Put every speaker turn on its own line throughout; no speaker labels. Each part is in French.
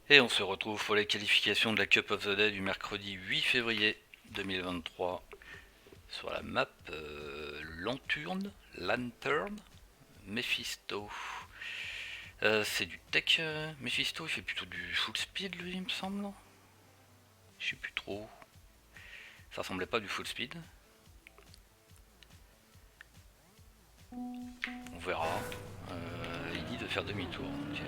Et on se retrouve pour les qualifications de la Cup of the Day du mercredi 8 février 2023 sur la map Lantern, Mephisto. C'est du tech Mephisto, il fait plutôt du full speed lui il me semble. Je sais plus trop. Ça ressemblait pas du full speed. On verra. Il dit de faire demi-tour. Okay.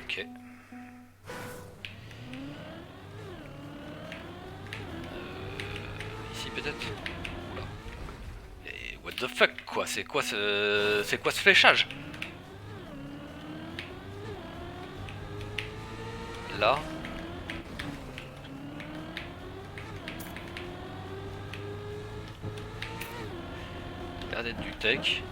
Ok. Ici peut-être. Oula. Et what the fuck quoi. C'est quoi ce fléchage? Là. L'air d'être du tech.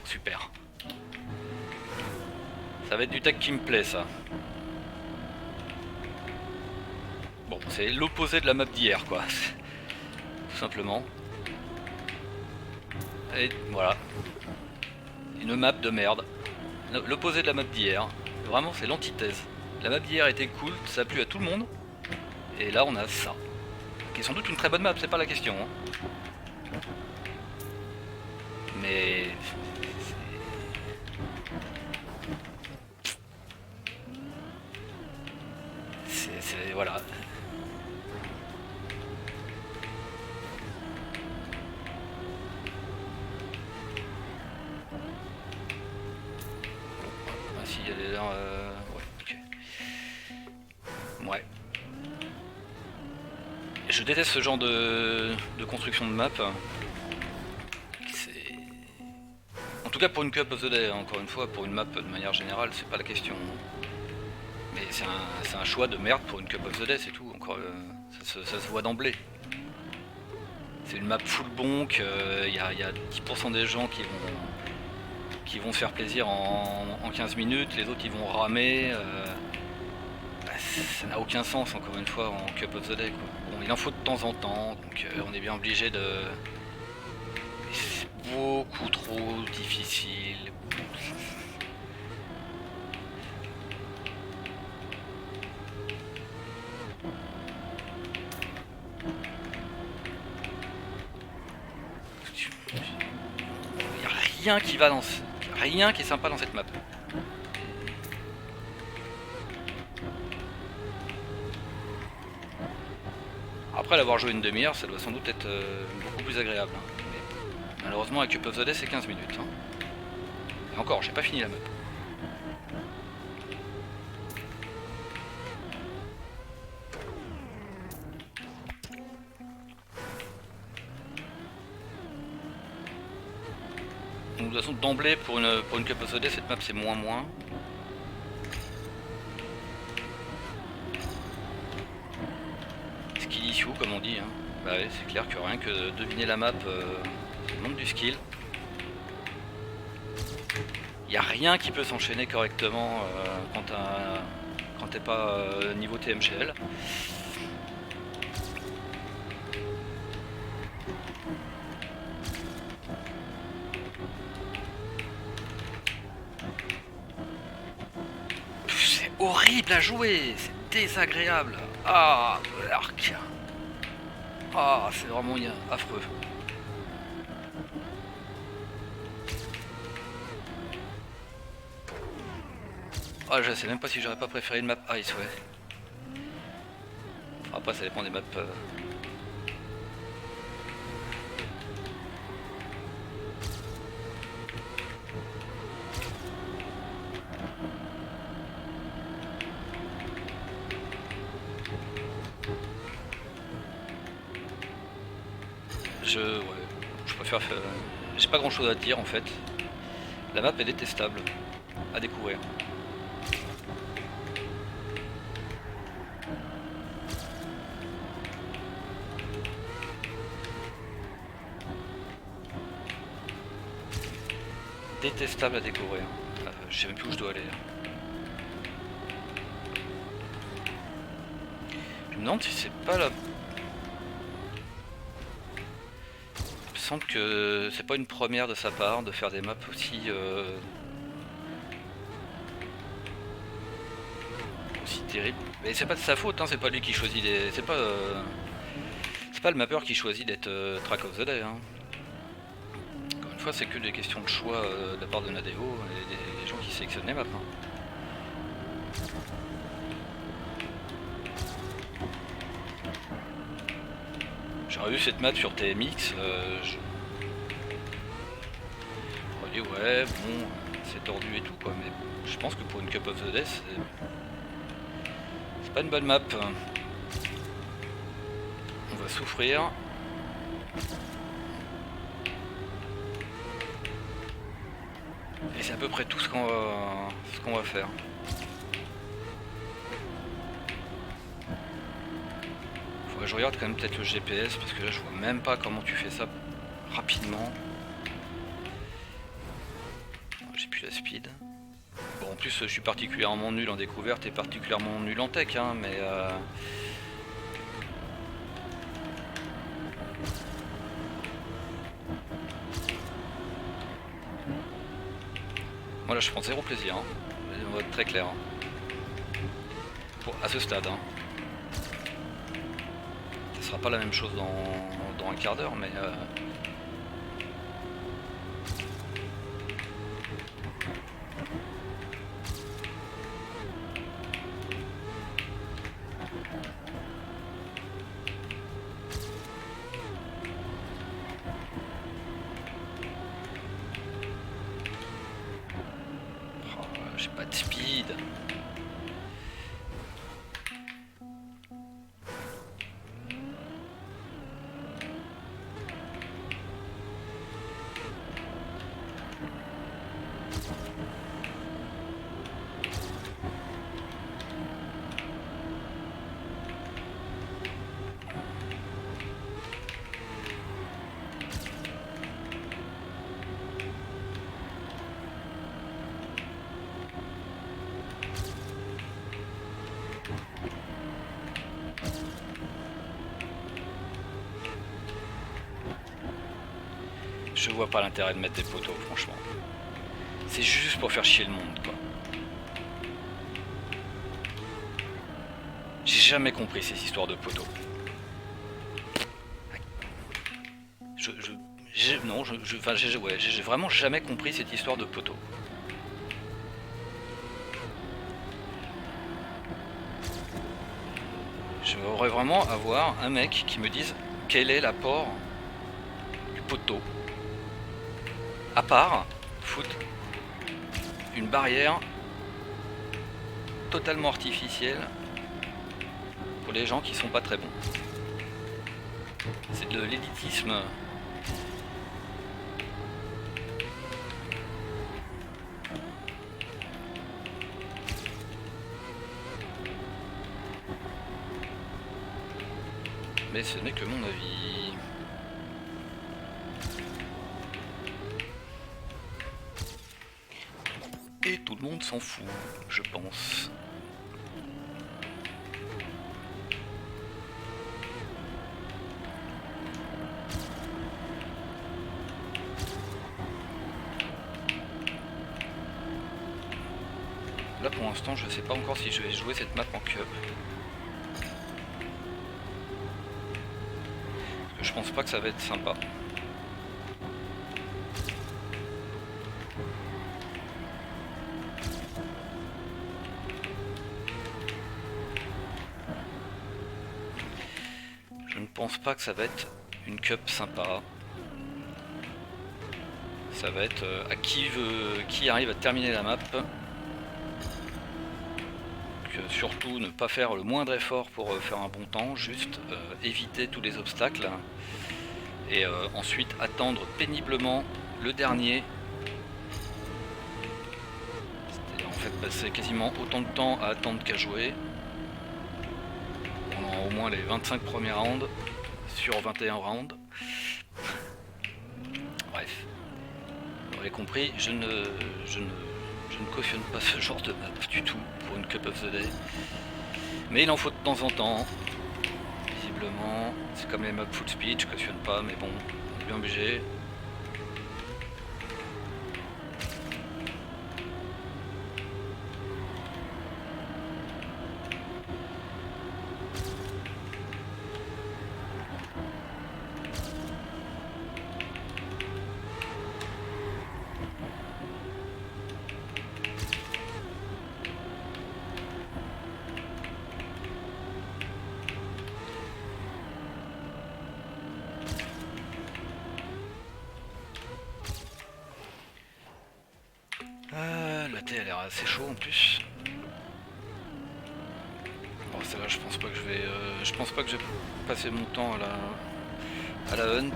Super. Ça va être du tech qui me plaît ça. Bon, c'est l'opposé de la map d'hier quoi. Tout simplement. Et voilà. Une map de merde. L'opposé de la map d'hier. Vraiment c'est l'antithèse. La map d'hier était cool, ça a plu à tout le monde. Et là on a ça. Qui est sans doute une très bonne map, c'est pas la question. Hein. Mais... c'est... voilà. Ah si, il y a des... ouais, ok. Ouais. Je déteste ce genre de construction de map. En tout cas pour une Cup of the Day, encore une fois, pour une map de manière générale, c'est pas la question. Mais c'est un choix de merde pour une Cup of the Day, c'est tout. Encore, ça se voit d'emblée. C'est une map full bonk, il y a 10% des gens qui vont se faire plaisir en 15 minutes, les autres ils vont ramer. Ça n'a aucun sens, encore une fois, en Cup of the Day. Quoi. Bon, il en faut de temps en temps, donc on est bien obligé de... C'est beaucoup trop difficile. Il n'y a rien qui va dans... Rien qui est sympa dans cette map. Après l'avoir joué une demi-heure, ça doit sans doute être beaucoup plus agréable. Hein. Mais malheureusement, avec Cup of the Day, c'est 15 minutes. Hein. Et encore, j'ai pas fini la map. Donc, de toute façon, d'emblée, pour une Cup of the Day, cette map c'est moins. Skill issue, comme on dit. Hein. Bah ouais, c'est clair que rien que de deviner la map, ça manque du skill. Il n'y a rien qui peut s'enchaîner correctement quand t'es pas niveau TMGL. C'est horrible à jouer, c'est désagréable. Ah, l'arc. Ah, c'est vraiment affreux. Ah, je sais même pas si j'aurais pas préféré une map ice, ouais. Après, ça dépend des maps. Ouais, je préfère faire... J'ai pas grand chose à dire en fait. La map est détestable à découvrir. Détestable à découvrir. Je sais même plus où je dois aller. Je me demande si c'est pas la... Il me semble que c'est pas une première de sa part de faire des maps aussi aussi terribles. Mais c'est pas de sa faute, hein, c'est pas lui qui choisit les. C'est pas le mapper qui choisit d'être Track of the Day. Hein. Encore une fois, c'est que des questions de choix de la part de Nadeo et des gens qui sélectionnent les maps. Hein. J'aurais eu cette map sur TMX, j'aurais dit ouais, bon, c'est tordu et tout quoi, mais je pense que pour une Cup of the Day, c'est pas une bonne map. On va souffrir. Et c'est à peu près tout ce qu'on va faire. Faudrait que je regarde quand même peut-être le GPS parce que là je vois même pas comment tu fais ça rapidement. J'ai plus la speed. Bon en plus je suis particulièrement nul en découverte et particulièrement nul en tech hein, mais moi là je prends zéro plaisir, hein. On va être très clair. Hein. À ce stade. Hein. Ce sera pas la même chose dans un quart d'heure, mais oh, j'ai pas de speed. Je vois pas l'intérêt de mettre des poteaux, franchement. C'est juste pour faire chier le monde, quoi. J'ai jamais compris ces histoires de poteaux. J'ai vraiment jamais compris cette histoire de poteaux. Je voudrais vraiment avoir un mec qui me dise quel est l'apport du poteau. À part foutre une barrière totalement artificielle pour les gens qui sont pas très bons. C'est de l'élitisme. Mais ce n'est que mon avis. Et tout le monde s'en fout, je pense. Là pour l'instant je sais pas encore si je vais jouer cette map en cup. Parce que je pense pas que ça va être sympa. Je ne pense pas que ça va être une cup sympa. Ça va être à qui arrive à terminer la map. Surtout ne pas faire le moindre effort pour faire un bon temps, juste éviter tous les obstacles et ensuite attendre péniblement le dernier. En fait passer quasiment autant de temps à attendre qu'à jouer pendant au moins les 25 premiers rounds sur 21 rounds. Bref, vous l'aurez compris, je ne cautionne pas ce genre de map du tout pour une Cup of the Day. Mais il en faut de temps en temps. Visiblement, c'est comme les maps full speed, je cautionne pas, mais bon, bien obligé. La thé a l'air assez chaud en plus. Bon, celle-là, je pense pas que je pense pas que je vais passer mon temps à la hunt.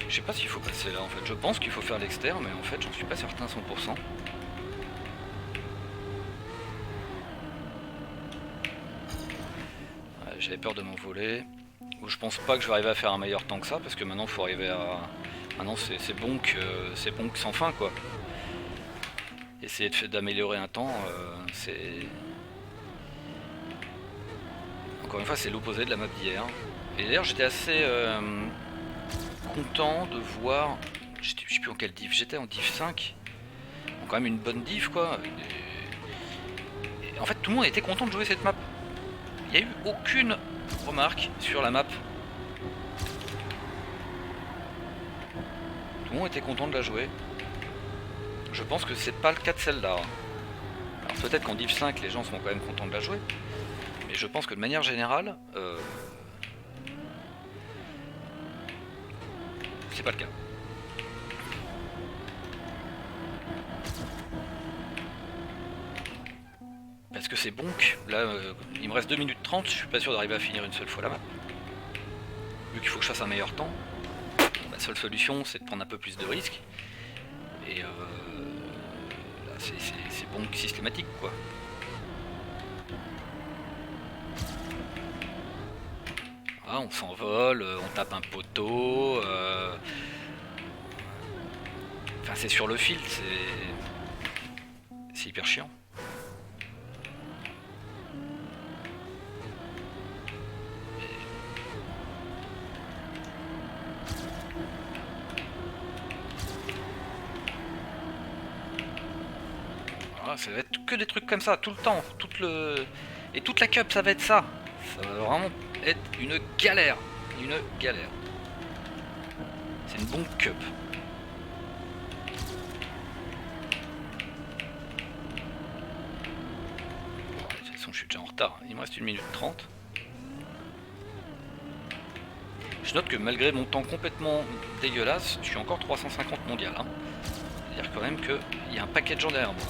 Je sais pas s'il faut passer là en fait. Je pense qu'il faut faire l'externe, mais en fait j'en suis pas certain 100%. Ouais, j'avais peur de m'envoler. Je pense pas que je vais arriver à faire un meilleur temps que ça, parce que maintenant faut arriver à... Maintenant c'est bonk sans fin quoi. Essayer d'améliorer un temps, c'est... Encore une fois c'est l'opposé de la map d'hier. Et d'ailleurs j'étais assez... content de voir, je sais plus en quelle div j'étais, en div 5, donc quand même une bonne div quoi. Et en fait tout le monde était content de jouer cette map. Il n'y a eu aucune remarque sur la map. Tout le monde était content de la jouer. Je pense que c'est pas le cas de celle-là. Alors peut-être qu'en div 5 les gens seront quand même contents de la jouer, mais je pense que de manière générale, c'est pas le cas. Parce que c'est bonk, là il me reste 2 minutes 30, je suis pas sûr d'arriver à finir une seule fois la map. Vu qu'il faut que je fasse un meilleur temps, la seule solution c'est de prendre un peu plus de risques. Et là c'est bonk systématique quoi. Ah, on s'envole, on tape un poteau. Enfin c'est sur le fil, c'est hyper chiant. Ah, ça va être que des trucs comme ça, tout le temps. Et toute la cup, ça va être ça. Ça va vraiment être une galère. Une galère. C'est une bonne cup. De toute façon, je suis déjà en retard. Il me reste 1 minute 30. Je note que malgré mon temps complètement dégueulasse, je suis encore 350 mondial. Hein. C'est-à-dire quand même qu'il y a un paquet de gens derrière moi.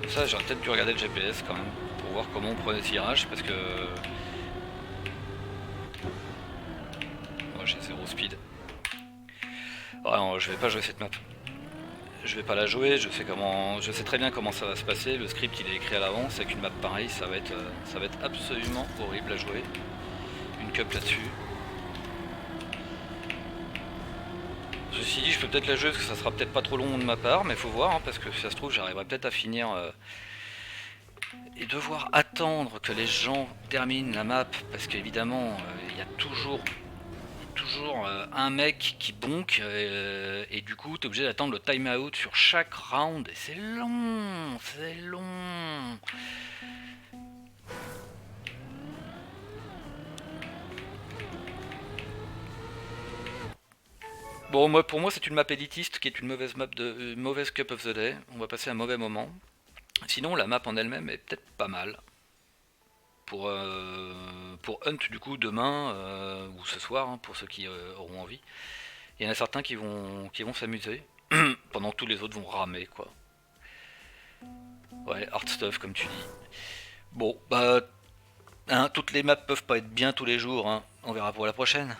Ça, j'aurais peut-être dû regarder le GPS quand même, pour voir comment on prenait ce virage, parce que... Oh, j'ai 0 speed. Ah non, je vais pas jouer cette map. Je vais pas la jouer, je sais très bien comment ça va se passer, le script il est écrit à l'avance, avec une map pareille, ça va être absolument horrible à jouer. Une cup là-dessus. Ceci dit, je peux peut-être la jouer parce que ça sera peut-être pas trop long de ma part, mais faut voir, hein, parce que si ça se trouve, j'arriverai peut-être à finir. Et devoir attendre que les gens terminent la map, parce qu'évidemment, il y a toujours un mec qui bonk, et du coup, t'es obligé d'attendre le time-out sur chaque round, et c'est long, c'est long. Bon, pour moi, c'est une map élitiste qui est une mauvaise mauvaise Cup of the Day. On va passer un mauvais moment. Sinon, la map en elle-même est peut-être pas mal. pour Hunt du coup demain ou ce soir hein, pour ceux qui auront envie. Il y en a certains qui vont s'amuser pendant que tous les autres vont ramer quoi. Ouais, hard stuff comme tu dis. Bon, bah hein, toutes les maps peuvent pas être bien tous les jours, hein. On verra pour la prochaine.